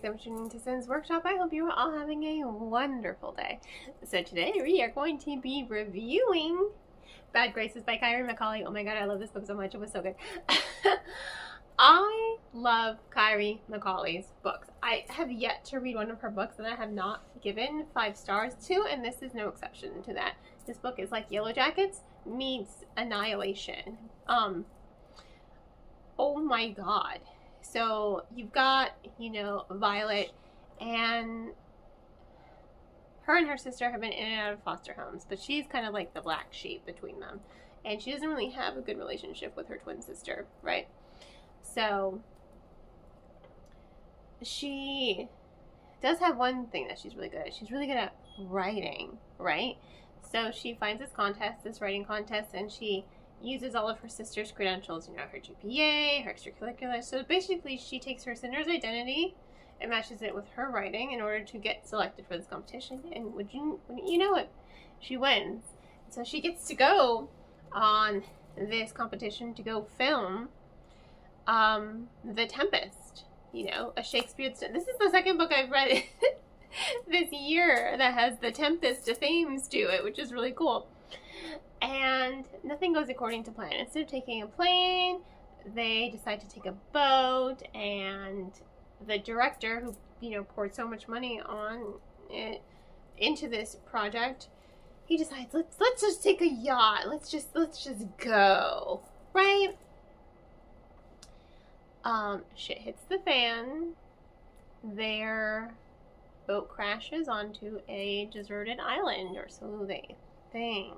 Thanks for tuning to Sin's Workshop. I hope you are all having a wonderful day. So today we are going to be reviewing Bad Graces by Kyrie McCauley. Oh my god, I love this book so much. It was so good. I love Kyrie McCauley's books. I have yet to read one of her books that I have not given 5 stars to, and this is no exception to that. This book is like Yellow Jackets meets Annihilation. Oh my god. So you've got, Violet, and her sister have been in and out of foster homes, but she's kind of like the black sheep between them. And she doesn't really have a good relationship with her twin sister, right? So she does have one thing that she's really good at. She's really good at writing, right? So she finds this writing contest, and she uses all of her sister's credentials, her GPA, her extracurriculars. So basically she takes her sinner's identity and matches it with her writing in order to get selected for this competition. And wouldn't you know it, she wins. So she gets to go on this competition to go film The Tempest, a Shakespeare. This is the second book I've read this year that has The Tempest themes to it, which is really cool. And nothing goes according to plan. Instead of taking a plane, they decide to take a boat, and the director, who poured so much money on it into this project, he decides let's just take a yacht. Let's just go, right? Shit hits the fan. Their boat crashes onto a deserted island, or so they think.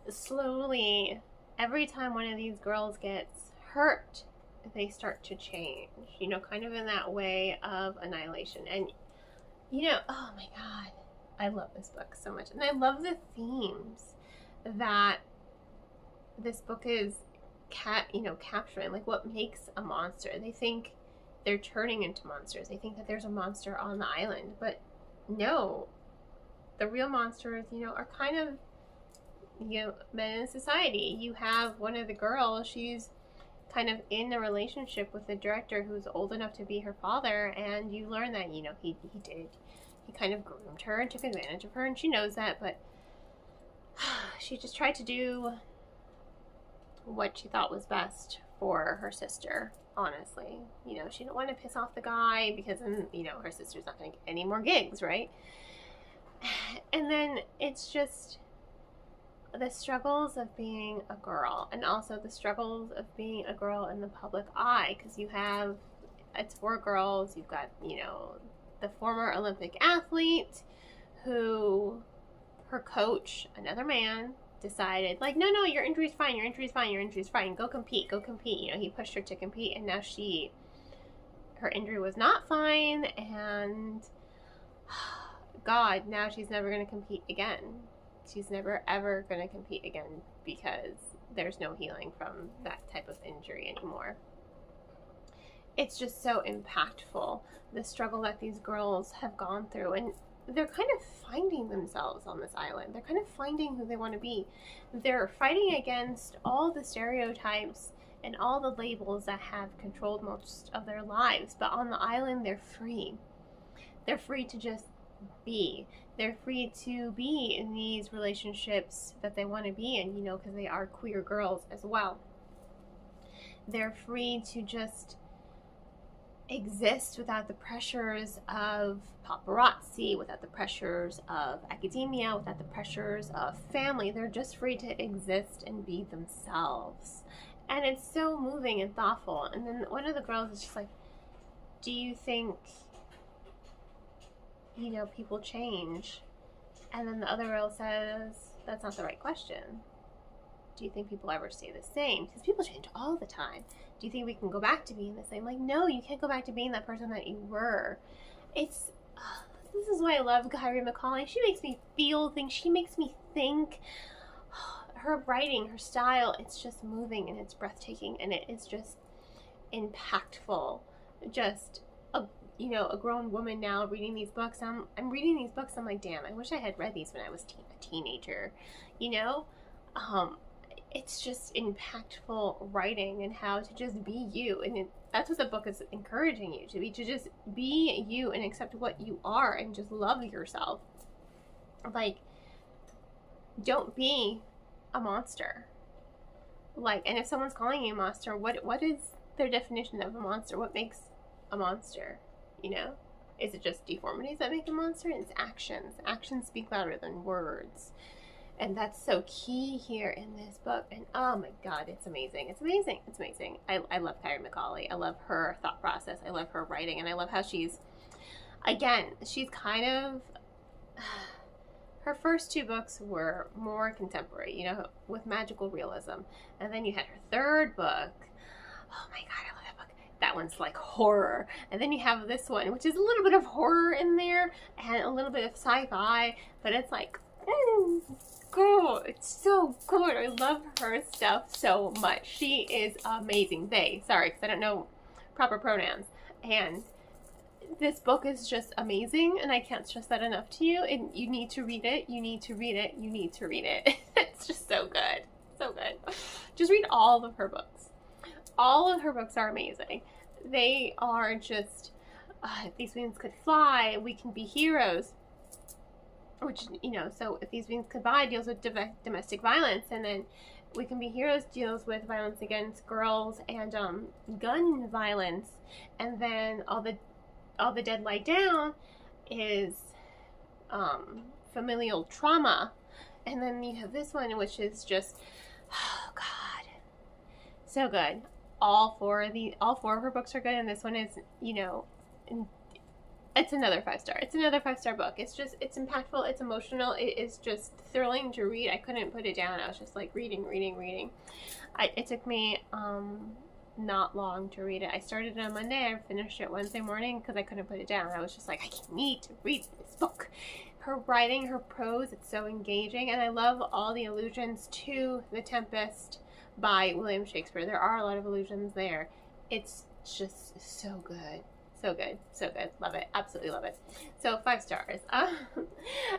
Slowly, every time one of these girls gets hurt, they start to change, kind of in that way of Annihilation. And, oh my god, I love this book so much. And I love the themes that this book is, capturing. Like, what makes a monster? They think they're turning into monsters. They think that there's a monster on the island. But no, the real monsters, are kind of, men in society. You have one of the girls, she's kind of in a relationship with the director who's old enough to be her father, and you learn that, he kind of groomed her and took advantage of her, and she knows that, but she just tried to do what she thought was best for her sister, honestly. She didn't want to piss off the guy, because then, her sister's not going to get any more gigs, right? And then it's just the struggles of being a girl, and also the struggles of being a girl in the public eye, because it's 4 girls. You've got, the former Olympic athlete who, her coach, another man, decided, like, no, your injury's fine, go compete. He pushed her to compete, and now her injury was not fine, and God, now she's never going to compete again. She's never ever going to compete again, because there's no healing from that type of injury anymore. It's just so impactful, the struggle that these girls have gone through, and they're kind of finding themselves on this island. They're kind of finding who they want to be. They're fighting against all the stereotypes and all the labels that have controlled most of their lives, but on the island they're free. They're free to just be. They're free to be in these relationships that they want to be in, because they are queer girls as well. They're free to just exist without the pressures of paparazzi, without the pressures of academia, without the pressures of family. They're just free to exist and be themselves. And it's so moving and thoughtful. And then one of the girls is just like, do you think people change? And then the other girl says, that's not the right question. Do you think people ever stay the same? Because people change all the time. Do you think we can go back to being the same? Like, no, you can't go back to being that person that you were. This is why I love Kyrie McCauley. She makes me feel things. She makes me think. Her writing, her style, it's just moving, and it's breathtaking, and it is just impactful. Just a grown woman now reading these books. I'm reading these books. I'm like, damn, I wish I had read these when I was a teenager. It's just impactful writing, and how to just be you. And That's what the book is encouraging you to be, to just be you and accept what you are and just love yourself. Like, don't be a monster. Like, and if someone's calling you a monster, what is their definition of a monster? What makes a monster? You know? Is it just deformities that make a monster? It's actions. Actions speak louder than words. And that's so key here in this book. And oh my God, it's amazing. It's amazing. It's amazing. I love Kyrie McCauley. I love her thought process. I love her writing. And I love how she's kind of, her first 2 books were more contemporary, you know, with magical realism. And then you had her 3rd book. Oh my God, I love that book. That one's like horror. And then you have this one, which is a little bit of horror in there and a little bit of sci-fi, but it's like, cool. It's so good. I love her stuff so much. She is amazing. Sorry, because I don't know proper pronouns. And this book is just amazing, and I can't stress that enough to you. And you need to read it. You need to read it. You need to read it. It's just so good. So good. Just read all of her books. All of her books are amazing. They are just, If These Wings Could Fly, We Can Be Heroes. Which, you know, so If These Wings Could Fly deals with domestic violence, and then We Can Be Heroes deals with violence against girls and gun violence, and then All the Dead Lie Down is familial trauma, and then you have this one, which is just, oh God, so good. All four of her books are good, and this one is, you know, it's another 5-star. It's another 5-star book. It's impactful. It's emotional. It is just thrilling to read. I couldn't put it down. I was just like reading. It took me not long to read it. I started it on Monday. I finished it Wednesday morning because I couldn't put it down. I was just like, I need to read this book. Her writing, her prose, it's so engaging, and I love all the allusions to The Tempest by William Shakespeare. There are a lot of allusions there. It's just so good. So good. So good. Love it. Absolutely love it. So 5 stars.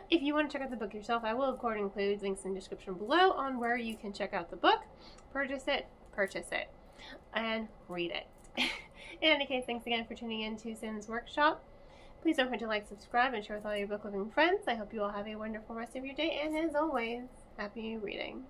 If you want to check out the book yourself, I will of course include links in the description below on where you can check out the book, purchase it, and read it. In any case, thanks again for tuning in to Sin's Workshop. Please don't forget to like, subscribe, and share with all your book loving friends. I hope you all have a wonderful rest of your day, and as always, happy reading.